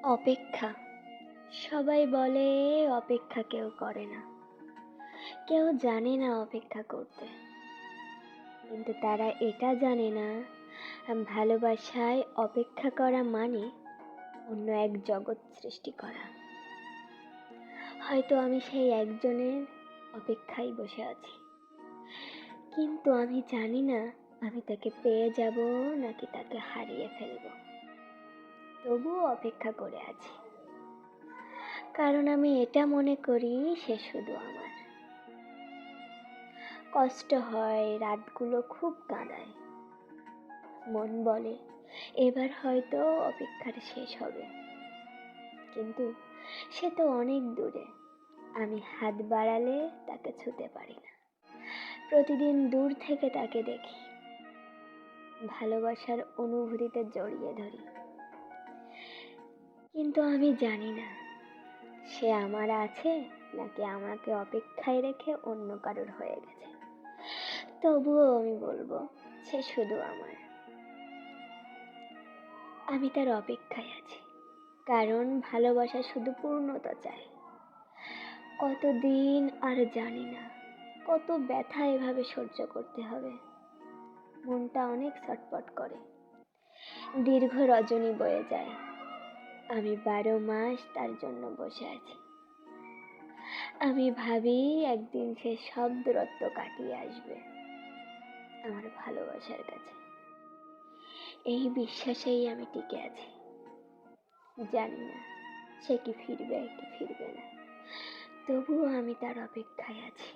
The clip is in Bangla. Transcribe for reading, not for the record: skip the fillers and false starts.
অপেক্ষা। সবাই বলে অপেক্ষা কেউ করে না, কেউ জানে না অপেক্ষা করতে। কিন্তু তারা এটা জানে না, ভালোবাসায় অপেক্ষা করা মানে অন্য এক জগৎ সৃষ্টি করা। হয়তো আমি সেই একজনের অপেক্ষায় বসে আছি, কিন্তু আমি জানি না আমি তাকে পেয়ে যাব নাকি তাকে হারিয়ে ফেলব। তবুও অপেক্ষা করে আছি, কারণ আমি এটা মনে করি সে শুধু আমার। কষ্ট হয়, রাতগুলো খুব কাঁদায়, মন বলে এবার হয়তো অপেক্ষার শেষ হবে। কিন্তু সে তো অনেক দূরে, আমি হাত বাড়ালে তাকে ছুঁতে পারি না। প্রতিদিন দূর থেকে তাকে দেখি, ভালোবাসার অনুভূতিতে জড়িয়ে ধরি, কিন্তু আমি জানি না সে আমার আছে নাকি আমাকে অপেক্ষায় রেখে অন্য কারোর হয়ে গেছে। তবুও আমি বলবো সে শুধু আমার। আমি তার অপেক্ষায় আছি, কারণ ভালোবাসা শুধু পূর্ণতা চায়। কতদিন আর জানি না, কত ব্যথা এভাবে সহ্য করতে হবে। মনটা অনেক ছটফট করে, দীর্ঘ রজনী বয়ে যায়, আমি 12 মাস তার জন্য বসে আছি। আমি ভাবি একদিন সে সব দূরত্ব কাটিয়ে আসবে আমার ভালোবাসার কাছে। এই বিশ্বাসেই আমি টিকে আছি। জানি না সে কি ফিরবে কি ফিরবে না, তবুও আমি তার অপেক্ষায় আছি।